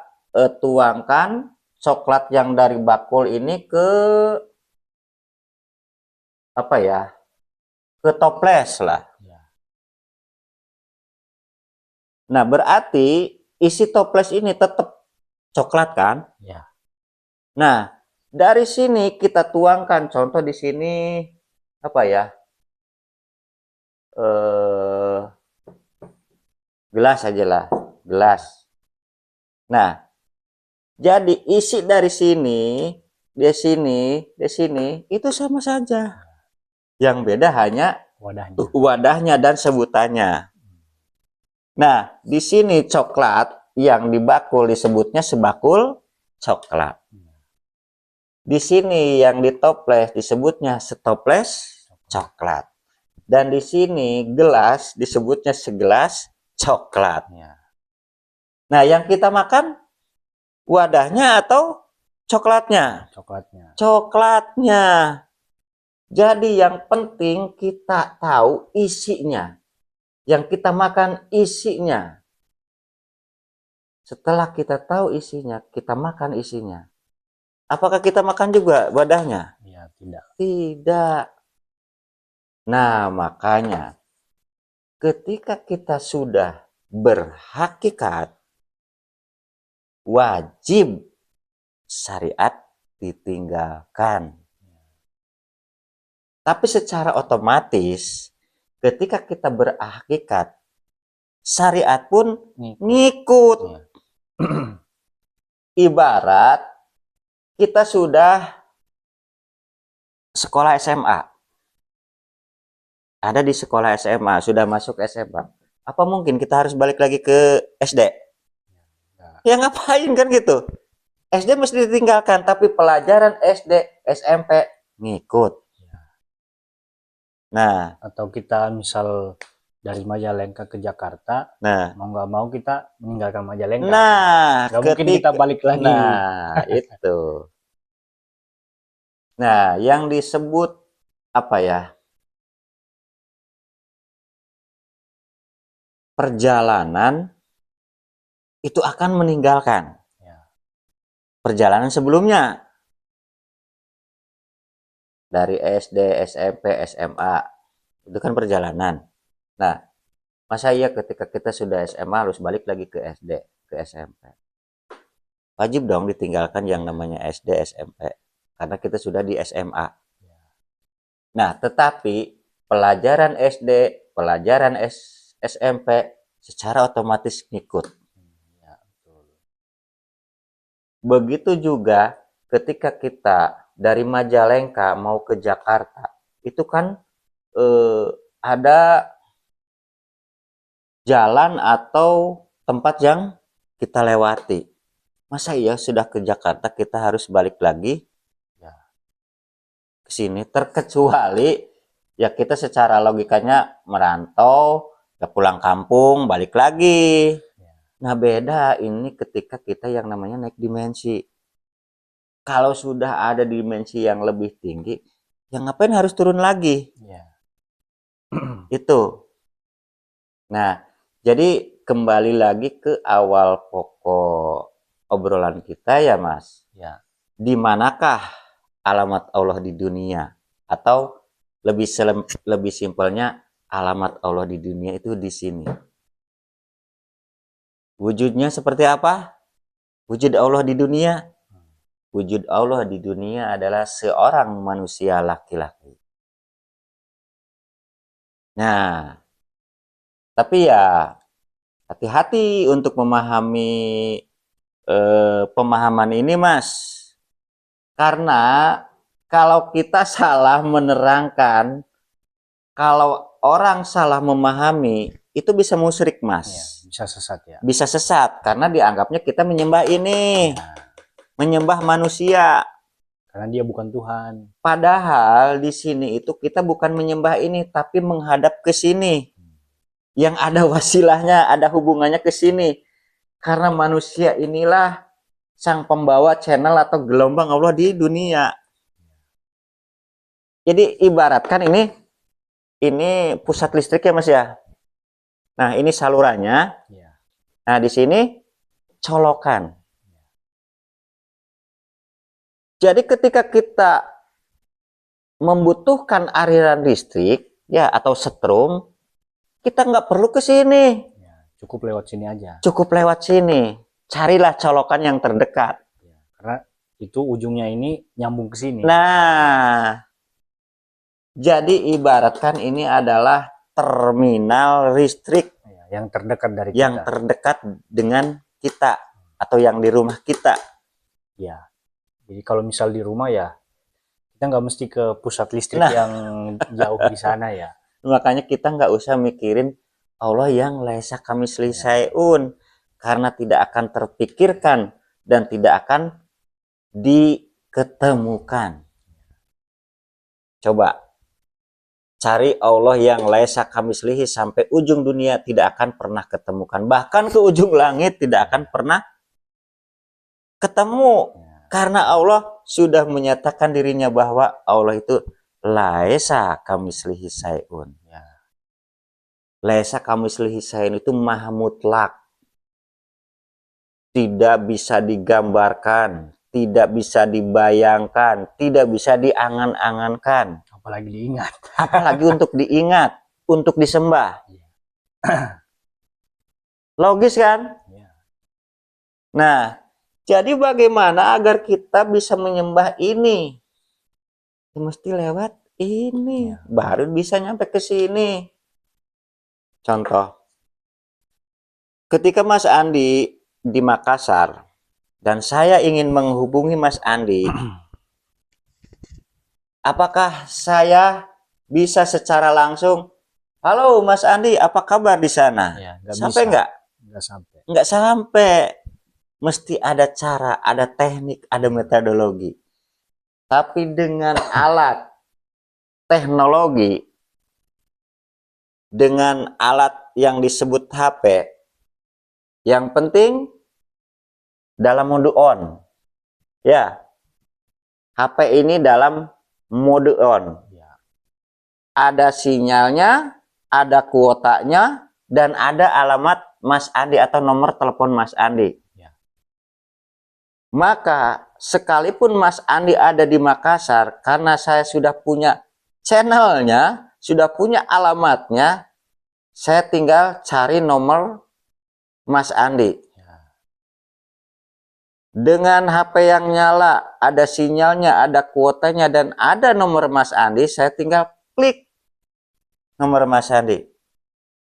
tuangkan coklat yang dari bakul ini ke apa ya? Ke toples lah. Ya. Nah, berarti isi toples ini tetap coklat kan? Ya. Nah, dari sini kita tuangkan, contoh di sini apa ya? Gelas aja lah, gelas. Nah, jadi isi dari sini, di sini itu sama saja. Yang beda hanya wadahnya dan sebutannya. Nah, di sini coklat yang di bakul disebutnya sebakul coklat. Di sini yang di toples disebutnya setoples coklat. Dan di sini gelas disebutnya segelas coklat. Nah, yang kita makan wadahnya atau coklatnya? Coklatnya. Coklatnya. Jadi yang penting kita tahu isinya. Yang kita makan isinya. Setelah kita tahu isinya, kita makan isinya. Apakah kita makan juga wadahnya? Ya, tidak. Tidak. Nah, makanya ketika kita sudah berhakikat, wajib syariat ditinggalkan. Tapi secara otomatis, ketika kita berhakikat, syariat pun ngikut. Ibarat kita sudah sekolah SMA. Ada di sekolah SMA, sudah masuk SMA. Apa mungkin kita harus balik lagi ke SD? Ya ngapain kan gitu? SD mesti ditinggalkan, tapi pelajaran SD, SMP ngikut. Nah, atau kita misal dari Majalengka ke Jakarta, mau nggak mau kita meninggalkan Majalengka. Nah, nggak mungkin kita balik lagi. Nah, itu. Nah, yang disebut apa ya? Perjalanan itu akan meninggalkan perjalanan sebelumnya. Dari SD, SMP, SMA. Itu kan perjalanan. Nah, masa iya ketika kita sudah SMA harus balik lagi ke SD, ke SMP? Wajib dong ditinggalkan yang namanya SD, SMP. Karena kita sudah di SMA. Nah, tetapi pelajaran SD, pelajaran SMP secara otomatis ngikut. Begitu juga ketika kita dari Majalengka mau ke Jakarta, itu kan ada jalan atau tempat yang kita lewati. Masa iya sudah ke Jakarta kita harus balik lagi ke sini? Terkecuali ya kita secara logikanya merantau, ya pulang kampung, balik lagi. Nah, beda ini ketika kita yang namanya naik dimensi. Kalau sudah ada dimensi yang lebih tinggi, ya ngapain harus turun lagi? Itu. Nah, jadi kembali lagi ke awal pokok obrolan kita ya, Mas. Di manakah alamat Allah di dunia? Atau lebih simpelnya alamat Allah di dunia itu di sini. Wujudnya seperti apa? Wujud Allah di dunia. Wujud Allah di dunia adalah seorang manusia laki-laki. Nah, tapi ya Hati-hati untuk memahami pemahaman ini, Mas. Karena kalau kita salah menerangkan, kalau orang salah memahami, itu bisa musyrik, Ya, Mas. bisa sesat ya. Bisa sesat karena dianggapnya kita menyembah ini, Nah, menyembah manusia. karena dia bukan Tuhan. Padahal di sini itu kita bukan menyembah ini, tapi menghadap ke sini. Yang ada wasilahnya, ada hubungannya ke sini. Karena manusia inilah sang pembawa channel atau gelombang Allah di dunia. Jadi ibaratkan ini pusat listrik ya, Mas ya. Nah, ini salurannya. Ya. Nah, di sini colokan. Jadi ketika kita membutuhkan aliran listrik ya atau setrum, kita nggak perlu ke sini. Ya, cukup lewat sini aja. Cukup lewat sini. Carilah colokan yang terdekat. Ya, karena itu ujungnya ini nyambung ke sini. Nah, jadi ibaratkan ini adalah terminal listrik Ya, yang terdekat dari yang kita. terdekat dengan kita atau yang di rumah kita. Ya, jadi kalau misal di rumah ya kita nggak mesti ke pusat listrik Nah, yang jauh di sana ya. makanya kita nggak usah mikirin Allah yang laisa kamislihi syai'un, karena tidak akan terpikirkan dan tidak akan diketemukan. Coba cari Allah yang laisa kamislihi sampai ujung dunia, tidak akan pernah ketemukan. Bahkan ke ujung langit tidak akan pernah ketemu. Karena Allah sudah menyatakan dirinya bahwa Allah itu laisa kamislihi syai'un. Ya. Laisa kamislihi syai'un itu maha mutlak. Tidak bisa digambarkan, tidak bisa dibayangkan, tidak bisa diangan-angankan. Apalagi diingat. Apalagi untuk diingat, untuk disembah. Logis kan? Ya. Nah, jadi bagaimana agar kita bisa menyembah ini? Ya, mesti lewat ini, Ya. baru bisa nyampe ke sini. Contoh, ketika Mas Andi di Makassar dan saya ingin menghubungi Mas Andi, apakah saya bisa secara langsung, halo Mas Andi, apa kabar di sana? Ya, Sampai bisa. nggak? Nggak sampai. Nggak sampai. Mesti ada cara, ada teknik, ada metodologi. Tapi dengan alat teknologi, dengan alat yang disebut HP, yang penting dalam mode on. Ya, HP ini dalam mode on. Ya. Ada sinyalnya, ada kuotanya, dan ada alamat Mas Andi atau nomor telepon Mas Andi. Ya. Maka sekalipun Mas Andi ada di Makassar, karena saya sudah punya channelnya, sudah punya alamatnya, saya tinggal cari nomor Mas Andi. Ya. Dengan HP yang nyala, ada sinyalnya, ada kuotanya, dan ada nomor Mas Andi, saya tinggal klik nomor Mas Andi.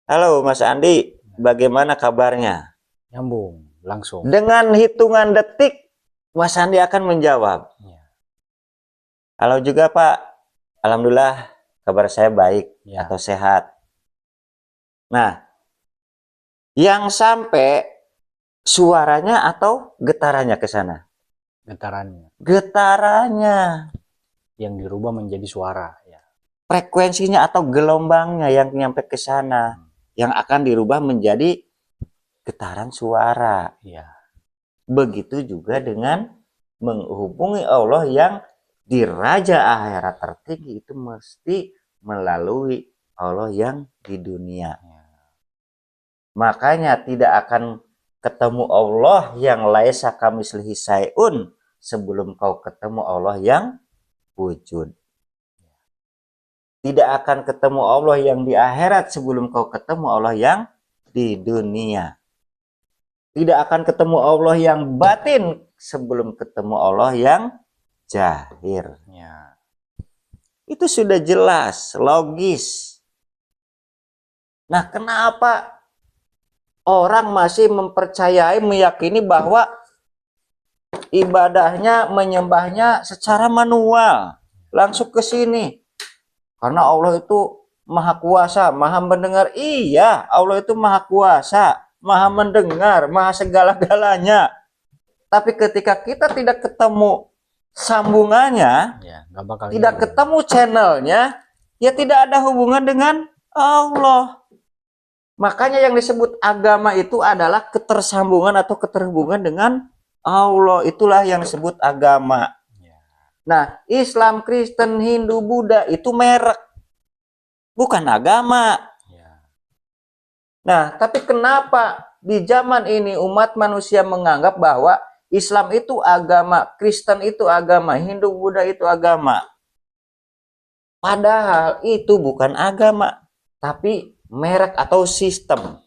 Halo Mas Andi, bagaimana kabarnya? Nyambung langsung. Dengan hitungan detik, Mas Andi akan menjawab. Ya. Halo juga Pak, alhamdulillah kabar saya baik Ya. atau sehat. Nah, yang sampai suaranya atau getarannya ke sana? Getarannya Getarannya, yang dirubah menjadi suara. Ya. frekuensinya atau gelombangnya yang nyampe ke sana, yang akan dirubah menjadi getaran suara. Ya. Begitu juga dengan menghubungi Allah yang di Raja Akhirat tertinggi, itu mesti melalui Allah yang di dunia. Ya. Makanya tidak akan ketemu Allah yang laisa kamislihi syai'un sebelum kau ketemu Allah yang wujud. Tidak akan ketemu Allah yang di akhirat sebelum kau ketemu Allah yang di dunia. Tidak akan ketemu Allah yang batin sebelum ketemu Allah yang zahir. Ya. Itu sudah jelas, logis. Nah, kenapa orang masih mempercayai, meyakini bahwa ibadahnya, menyembahnya secara manual, langsung ke sini. Karena Allah itu maha kuasa, maha mendengar. Iya, Allah itu maha kuasa, maha mendengar, maha segala-galanya. Tapi ketika kita tidak ketemu sambungannya, Ya, nggak bakal tidak nyambung. ketemu channelnya, ya tidak ada hubungan dengan Allah. Makanya yang disebut agama itu adalah ketersambungan atau keterhubungan dengan Allah. Itulah yang disebut agama. Ya, Nah, Islam, Kristen, Hindu, Buddha itu merek, bukan agama. ya, Nah, tapi kenapa di zaman ini umat manusia menganggap bahwa Islam itu agama, Kristen itu agama, Hindu, Buddha itu agama? Padahal itu bukan agama, tapi merek atau sistem.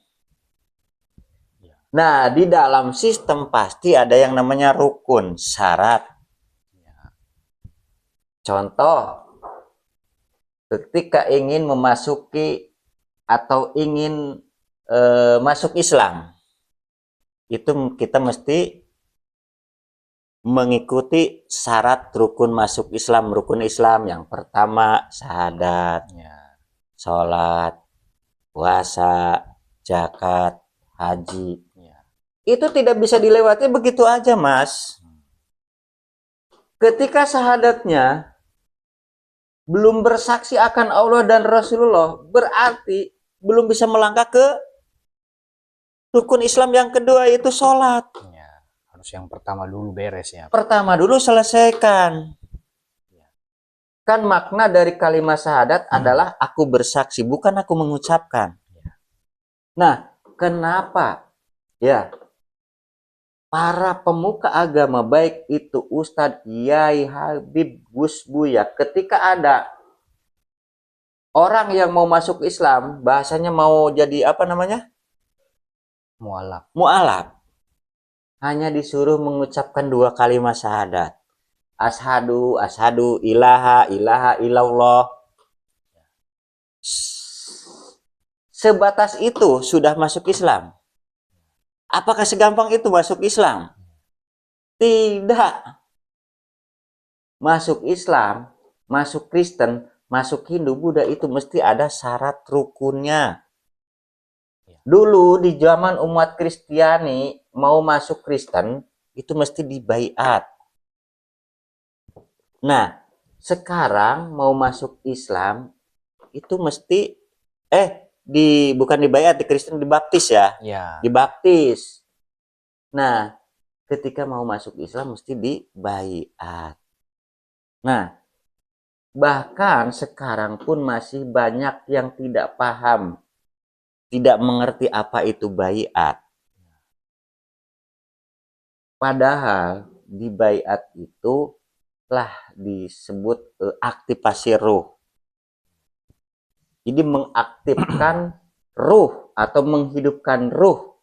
ya, Nah, di dalam sistem pasti ada yang namanya rukun, syarat. ya, Contoh, ketika ingin memasuki atau ingin masuk Islam, itu kita mesti mengikuti syarat rukun masuk Islam. Rukun Islam yang pertama syahadat, ya, sholat, puasa, zakat, haji. ya. Itu tidak bisa dilewati begitu aja, Mas. Ketika syahadatnya belum bersaksi akan Allah dan Rasulullah, berarti belum bisa melangkah ke rukun Islam yang kedua, yaitu sholat. Ya. Harus yang pertama dulu beres ya. Pertama dulu selesaikan. Kan makna dari kalimat syahadat adalah aku bersaksi, bukan aku mengucapkan. Nah, kenapa ya para pemuka agama, baik itu Ustadz, Kiai, Habib, Gus Buya, ketika ada orang yang mau masuk Islam, bahasanya mau jadi apa namanya? Mualaf. Mu'alaf. Hanya disuruh mengucapkan 2 kalimat syahadat. Ashadu, ashadu, ilaha, ilaha, illallah. Sebatas itu sudah masuk Islam. Apakah segampang itu masuk Islam? Tidak. Masuk Islam, masuk Kristen, masuk Hindu, Buddha itu mesti ada syarat rukunnya. Dulu di zaman umat Kristiani mau masuk Kristen itu mesti dibaiat. Nah, sekarang mau masuk Islam itu mesti bukan dibaiat, di Kristen dibaptis ya. Ya. Dibaptis. Nah, ketika mau masuk Islam mesti dibaiat. Nah, bahkan sekarang pun masih banyak yang tidak paham, tidak mengerti apa itu baiat. Padahal di baiat itu lah disebut aktivasi ruh. Jadi mengaktifkan ruh atau menghidupkan ruh.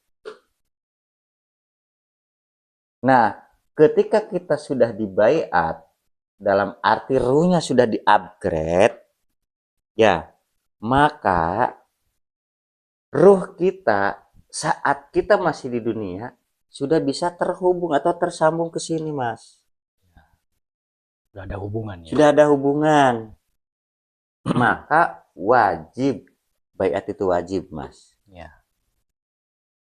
Nah, ketika kita sudah dibaiat, dalam arti ruhnya sudah di-upgrade, ya, maka ruh kita saat kita masih di dunia sudah bisa terhubung atau tersambung ke sini, Mas. Sudah ada hubungan ya. Sudah ada hubungan. Maka wajib, baiat itu wajib, Mas. Ya.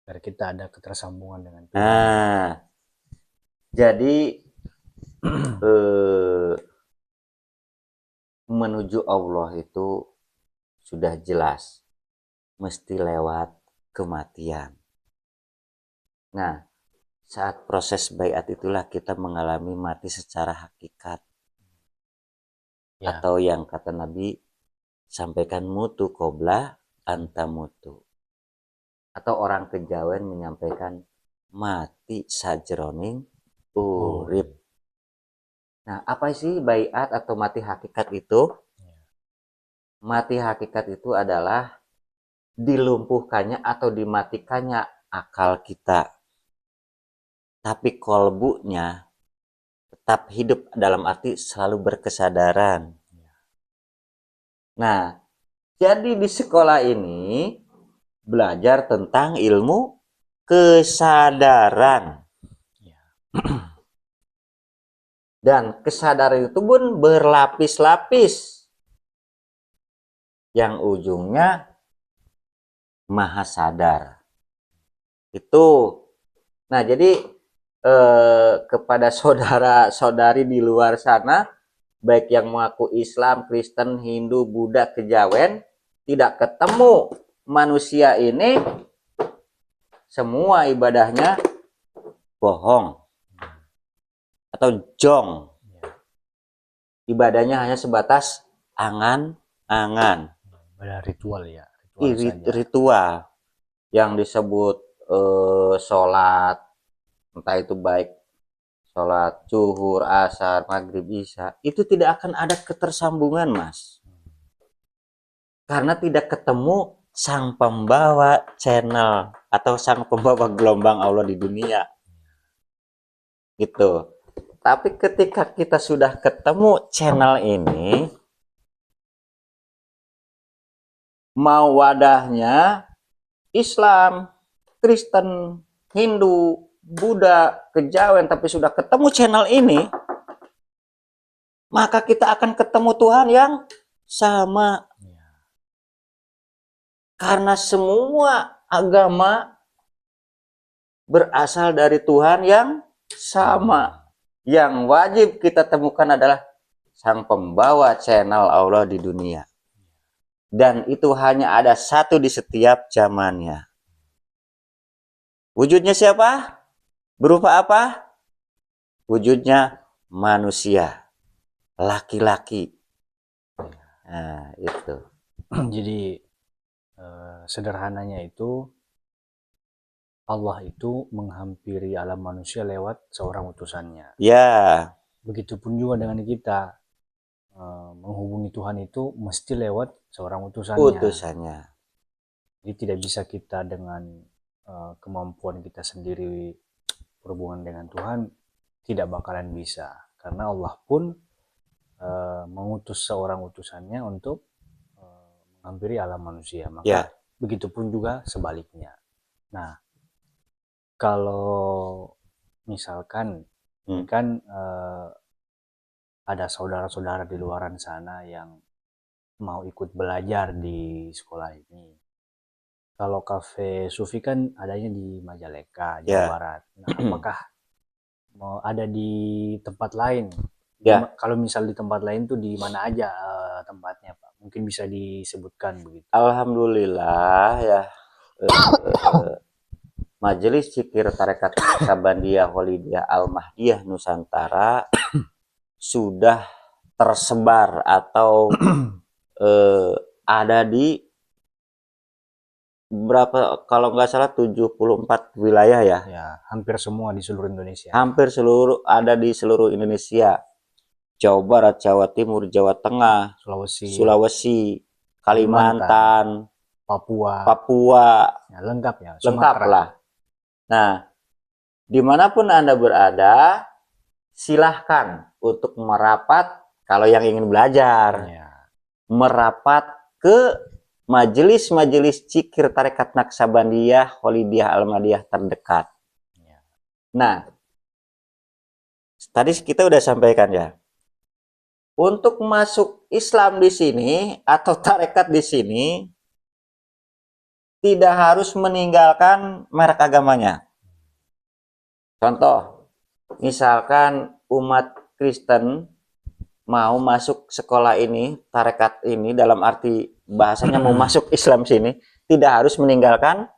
Biar kita ada ketersambungan dengan Tuhan. Nah, jadi menuju Allah itu sudah jelas, mesti lewat kematian. Nah, saat proses baiat itulah kita mengalami mati secara hakikat. Ya. Atau yang kata Nabi sampaikan mutu qobla anta mutu. Atau orang kejawen menyampaikan mati sajroning urip. Nah, apa sih baiat atau mati hakikat itu? Mati hakikat itu adalah dilumpuhkannya atau dimatikannya akal kita. Tapi kolbunya tetap hidup, dalam arti selalu berkesadaran. Nah, jadi di sekolah ini belajar tentang ilmu kesadaran. Ya. Dan kesadaran itu pun berlapis-lapis, yang ujungnya maha sadar. Itu. Nah, jadi kepada saudara-saudari di luar sana, baik yang mengaku Islam, Kristen, Hindu, Buddha, Kejawen, tidak ketemu manusia ini, semua ibadahnya bohong atau jong. Ibadahnya hanya sebatas angan-angan. Ada ritual ya, ritual saja. Ritual yang disebut sholat, entah itu baik sholat zuhur, asar, maghrib, isya, itu tidak akan ada ketersambungan, Mas. Karena tidak ketemu sang pembawa channel atau sang pembawa gelombang Allah di dunia. Gitu. Tapi ketika kita sudah ketemu channel ini, mau wadahnya Islam, Kristen, Hindu, Buddha, Kejawen, tapi sudah ketemu channel ini, maka kita akan ketemu Tuhan yang sama. Karena semua agama berasal dari Tuhan yang sama. Yang wajib kita temukan adalah sang pembawa channel Allah di dunia. Dan itu hanya ada satu di setiap zamannya. Wujudnya siapa? Berupa apa? Wujudnya manusia. Laki-laki. Nah, itu. Jadi sederhananya itu, Allah itu menghampiri alam manusia lewat seorang utusannya. Ya. Begitupun juga dengan kita, menghubungi Tuhan itu mesti lewat seorang utusannya. Jadi tidak bisa kita dengan kemampuan kita sendiri berhubungan dengan Tuhan, tidak bakalan bisa. Karena Allah pun mengutus seorang utusannya untuk menghampiri alam manusia. Maka begitupun juga sebaliknya. Nah, kalau misalkan ini kan ada saudara-saudara di luaran sana yang mau ikut belajar di sekolah ini. Kalau kafe Sufi kan adanya di Majalengka, Jawa Barat. Nah, apakah mau ada di tempat lain? Kalau misal di tempat lain tuh di mana aja tempatnya, Pak? Mungkin bisa disebutkan begitu. Alhamdulillah ya. Majelis Zikir Tarekat Naqsabandiyah Kholidiyah Al-Mahdiyah Nusantara sudah tersebar atau ada di berapa, kalau nggak salah 74 wilayah ya. Ya, hampir semua di seluruh Indonesia. Hampir seluruh, ada di seluruh Indonesia. Jawa Barat, Jawa Timur, Jawa Tengah, Sulawesi, Kalimantan, Papua. Ya, lengkap ya. Lengkap lah. Nah, dimanapun Anda berada, silahkan untuk merapat kalau yang ingin belajar. Merapat ke majelis-majelis zikir Tarekat Naqsabandiyah Kholidiyah Al-Mahdiyah terdekat. Nah, tadi kita udah sampaikan ya. Untuk masuk Islam di sini atau tarekat di sini tidak harus meninggalkan merek agamanya. Contoh, misalkan umat Kristen mau masuk sekolah ini, tarekat ini, dalam arti bahasanya mau masuk Islam sini, tidak harus meninggalkan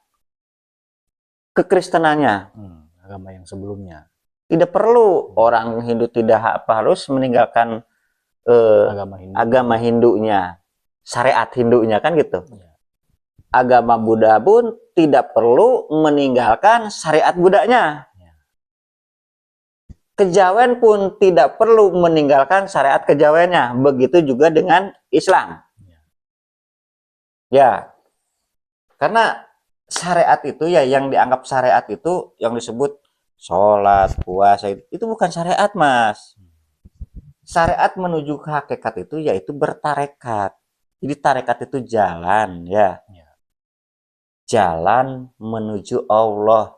kekristenannya. Agama yang sebelumnya. Tidak perlu. Orang Hindu tidak harus meninggalkan agama Hindunya, syariat Hindunya, kan gitu. Agama Buddha pun tidak perlu meninggalkan syariat Buddhanya. Kejawen pun tidak perlu meninggalkan syariat kejawennya. Begitu juga dengan Islam. Ya, karena syariat itu ya, yang dianggap syariat itu yang disebut sholat, puasa, itu bukan syariat, Mas. Syariat menuju ke hakikat itu yaitu bertarekat. Jadi tarekat itu jalan, ya. jalan menuju Allah.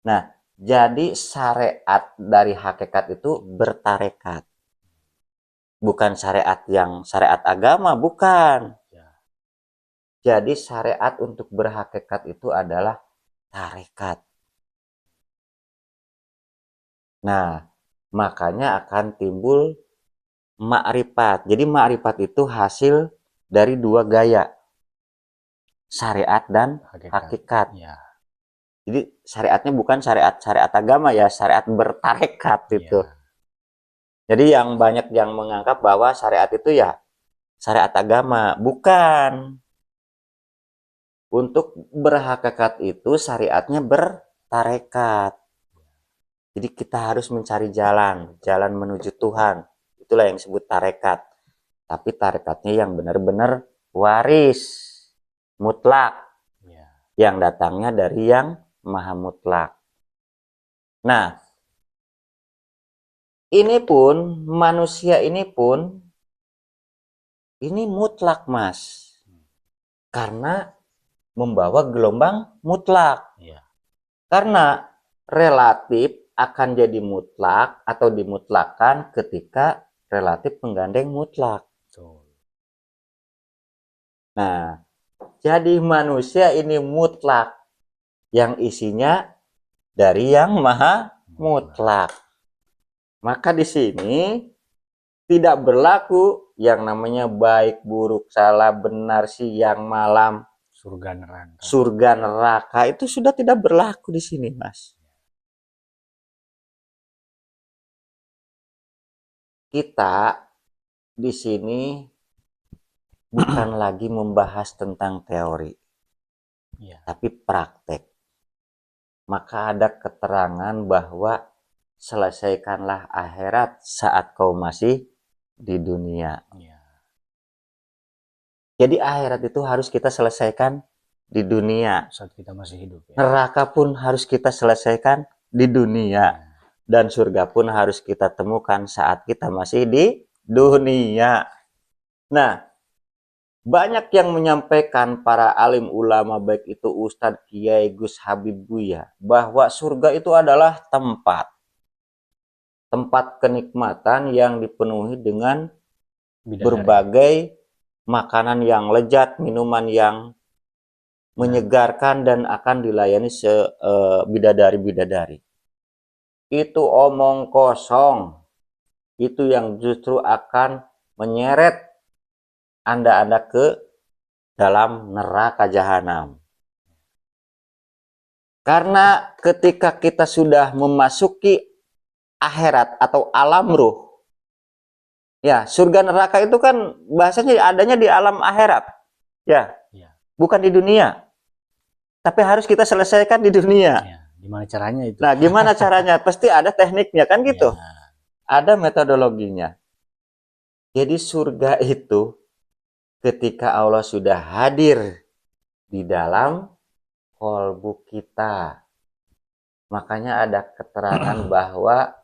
Nah, jadi syariat dari hakikat itu bertarekat. Bukan syariat yang syariat agama, bukan. Ya. Jadi syariat untuk berhakikat itu adalah tarekat. Nah, makanya akan timbul ma'rifat. Jadi ma'rifat itu hasil dari dua gaya, syariat dan hakikat. Ya. Jadi syariatnya bukan syariat agama ya, syariat bertarekat itu. Ya. Jadi yang banyak yang menganggap bahwa syariat itu ya syariat agama, bukan. Untuk berhakikat itu syariatnya bertarekat. Jadi kita harus mencari jalan menuju Tuhan. Itulah yang disebut tarekat. Tapi tarekatnya yang benar-benar waris, mutlak. Ya. Yang datangnya dari yang maha mutlak. Nah, ini pun, manusia ini pun, ini mutlak, Mas. Karena membawa gelombang mutlak. Ya. Karena relatif akan jadi mutlak atau dimutlakan ketika relatif menggandeng mutlak. Betul. Nah, jadi manusia ini mutlak yang isinya dari yang maha mutlak. Maka di sini tidak berlaku yang namanya baik, buruk, salah, benar, siang, malam, surga, neraka itu sudah tidak berlaku di sini, Mas. Kita di sini bukan lagi membahas tentang teori, Ya. tapi praktek. Maka ada keterangan bahwa selesaikanlah akhirat saat kau masih di dunia. Ya. Jadi akhirat itu harus kita selesaikan di dunia. Saat kita masih hidup. Ya. Neraka pun harus kita selesaikan di dunia. Ya. Dan surga pun harus kita temukan saat kita masih di dunia. Nah, banyak yang menyampaikan para alim ulama, baik itu Ustadz Kiai Gus Habib Buya, bahwa surga itu adalah tempat kenikmatan yang dipenuhi dengan berbagai makanan yang lezat, minuman yang menyegarkan, dan akan dilayani bidadari-bidadari. Itu omong kosong. Itu yang justru akan menyeret Anda ke dalam neraka jahanam. Karena ketika kita sudah memasuki akhirat atau alam ruh, ya surga neraka itu kan bahasanya adanya di alam akhirat, ya, bukan di dunia. Tapi harus kita selesaikan di dunia. Ya, gimana caranya itu? Nah, gimana caranya? Pasti ada tekniknya kan gitu. Ya. Ada metodologinya. Jadi surga itu ketika Allah sudah hadir di dalam kolbu kita. Makanya ada keterangan bahwa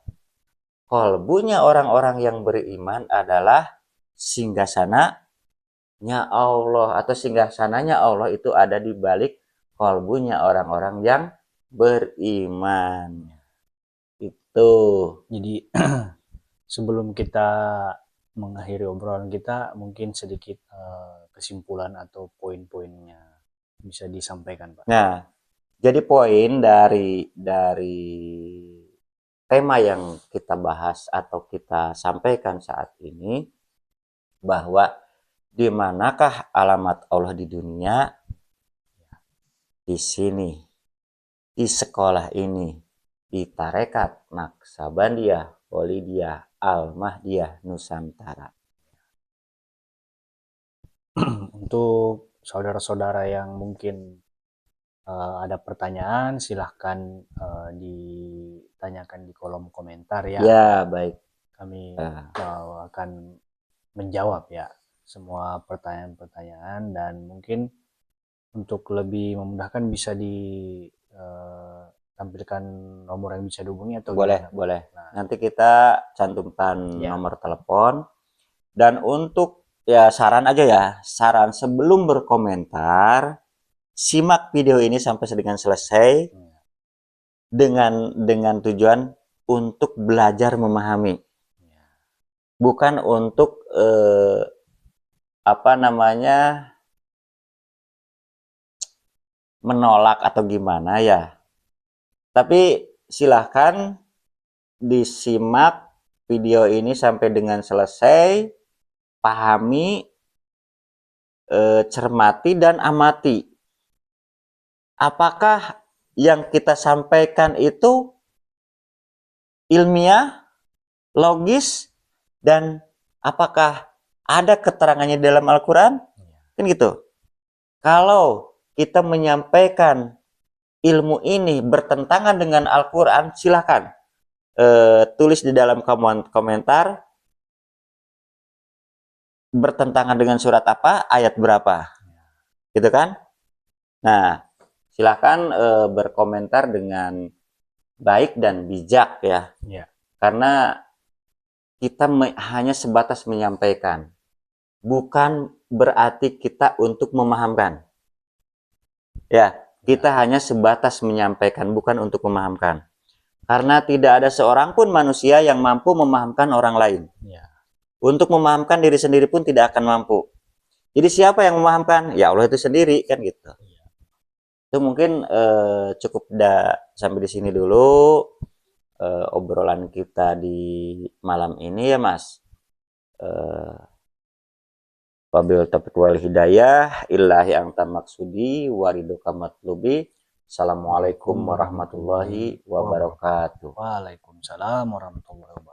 kolbunya orang-orang yang beriman adalah singgasananya Allah, atau singgasananya Allah itu ada di balik kolbunya orang-orang yang beriman. Itu. Jadi sebelum kita mengakhiri obrolan kita, mungkin sedikit kesimpulan atau poin-poinnya bisa disampaikan, Pak. Nah, jadi poin dari tema yang kita bahas atau kita sampaikan saat ini, bahwa di manakah alamat Allah di dunia? Di sini, di sekolah ini, di Tarekat Naksabandiyah Walidiyah Al-Mahdiyah Nusantara. Untuk saudara-saudara yang mungkin ada pertanyaan, silahkan ditanyakan di kolom komentar ya. Ya, baik. Kami akan menjawab ya semua pertanyaan-pertanyaan, dan mungkin untuk lebih memudahkan bisa ditampilkan nomor yang bisa dihubungi atau boleh, gimana? Boleh. Nah, nanti kita cantumkan nomor telepon. Dan untuk ya saran aja ya, saran sebelum berkomentar, simak video ini sampai dengan selesai Ya. dengan tujuan untuk belajar memahami, Ya. bukan untuk apa namanya menolak atau gimana ya. Tapi silahkan disimak video ini sampai dengan selesai, pahami, cermati dan amati. Apakah yang kita sampaikan itu ilmiah, logis, dan apakah ada keterangannya dalam Al-Quran? Kan gitu. Kalau kita menyampaikan ilmu ini bertentangan dengan Al-Quran, silahkan tulis di dalam komentar bertentangan dengan surat apa, ayat berapa, gitu kan? Nah, silahkan berkomentar dengan baik dan bijak ya, karena kita hanya sebatas menyampaikan, bukan berarti kita untuk memahamkan. Ya, kita hanya sebatas menyampaikan, bukan untuk memahamkan. Karena tidak ada seorang pun manusia yang mampu memahamkan orang lain. Untuk memahamkan diri sendiri pun tidak akan mampu. Jadi siapa yang memahamkan? Ya Allah itu sendiri, kan gitu. Itu mungkin cukup sampai di sini dulu obrolan kita di malam ini ya Mas. Wabil taufiq wal hidayah illahi anta maksudi wariduka matlubi. Assalamualaikum warahmatullahi wabarakatuh. Waalaikumsalam warahmatullahi wabarakatuh.